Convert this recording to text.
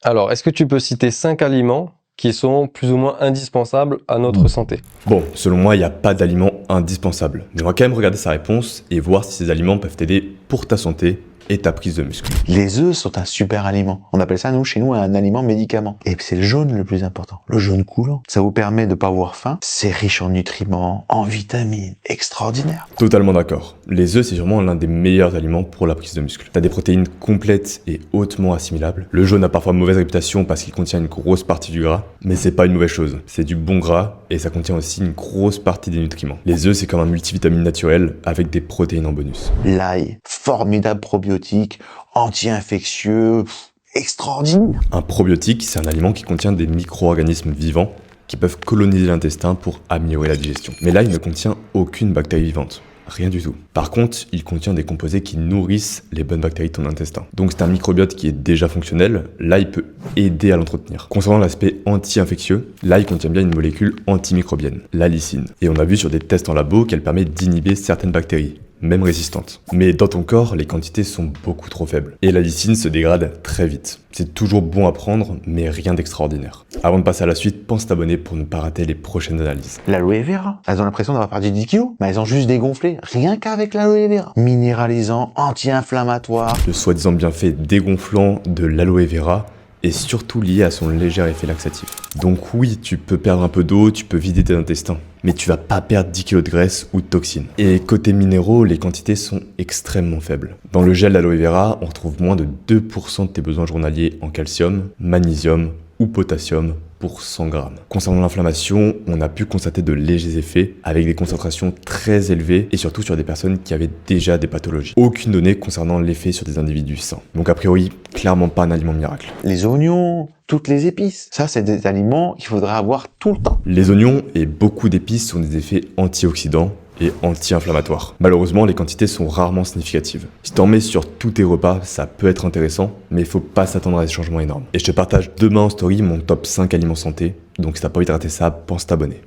Alors, est-ce que tu peux citer 5 aliments qui sont plus ou moins indispensables à notre santé? Bon, selon moi, il n'y a pas d'aliments indispensables. Mais on va quand même regarder sa réponse et voir si ces aliments peuvent t'aider pour ta santé et ta prise de muscle. Les œufs sont un super aliment. On appelle ça, chez nous, un aliment médicament. Et c'est le jaune le plus important. Le jaune coulant. Ça vous permet de pas avoir faim. C'est riche en nutriments, en vitamines. Extraordinaire. Totalement d'accord. Les œufs, c'est sûrement l'un des meilleurs aliments pour la prise de muscle. T'as des protéines complètes et hautement assimilables. Le jaune a parfois mauvaise réputation parce qu'il contient une grosse partie du gras, mais c'est pas une mauvaise chose. C'est du bon gras et ça contient aussi une grosse partie des nutriments. Les œufs, c'est comme un multivitamine naturel avec des protéines en bonus. L'ail, formidable probiotique, anti-infectieux, extraordinaire. Un probiotique, c'est un aliment qui contient des micro-organismes vivants qui peuvent coloniser l'intestin pour améliorer la digestion. Mais là, il ne contient aucune bactérie vivante. Rien du tout. Par contre, il contient des composés qui nourrissent les bonnes bactéries de ton intestin. Donc c'est un microbiote qui est déjà fonctionnel, là il peut aider à l'entretenir. Concernant l'aspect anti-infectieux, là il contient bien une molécule antimicrobienne, la lysine. Et on a vu sur des tests en labo qu'elle permet d'inhiber certaines bactéries, même résistantes. Mais dans ton corps, les quantités sont beaucoup trop faibles. Et la lysine se dégrade très vite. C'est toujours bon à prendre, mais rien d'extraordinaire. Avant de passer à la suite, pense t'abonner pour ne pas rater les prochaines analyses. L'aloe vera. Elles ont l'impression d'avoir perdu 10 kilos, mais elles ont juste dégonflé. Rien qu'avec l'aloe vera. Minéralisant, anti-inflammatoire. Le soi-disant bienfait dégonflant de l'aloe vera est surtout lié à son léger effet laxatif. Donc oui, tu peux perdre un peu d'eau, tu peux vider tes intestins, mais tu vas pas perdre 10 kg de graisse ou de toxines. Et côté minéraux, les quantités sont extrêmement faibles. Dans le gel d'aloe vera, on retrouve moins de 2% de tes besoins journaliers en calcium, magnésium ou potassium pour 100 grammes. Concernant l'inflammation, on a pu constater de légers effets avec des concentrations très élevées et surtout sur des personnes qui avaient déjà des pathologies. Aucune donnée concernant l'effet sur des individus sains. Donc a priori, clairement pas un aliment miracle. Les oignons, toutes les épices. Ça, c'est des aliments qu'il faudra avoir tout le temps. Les oignons et beaucoup d'épices ont des effets antioxydants et anti-inflammatoires. Malheureusement, les quantités sont rarement significatives. Si t'en mets sur tous tes repas, ça peut être intéressant, mais il faut pas s'attendre à des changements énormes. Et je te partage demain en story mon top 5 aliments santé, donc si t'as pas envie de rater ça, pense t'abonner.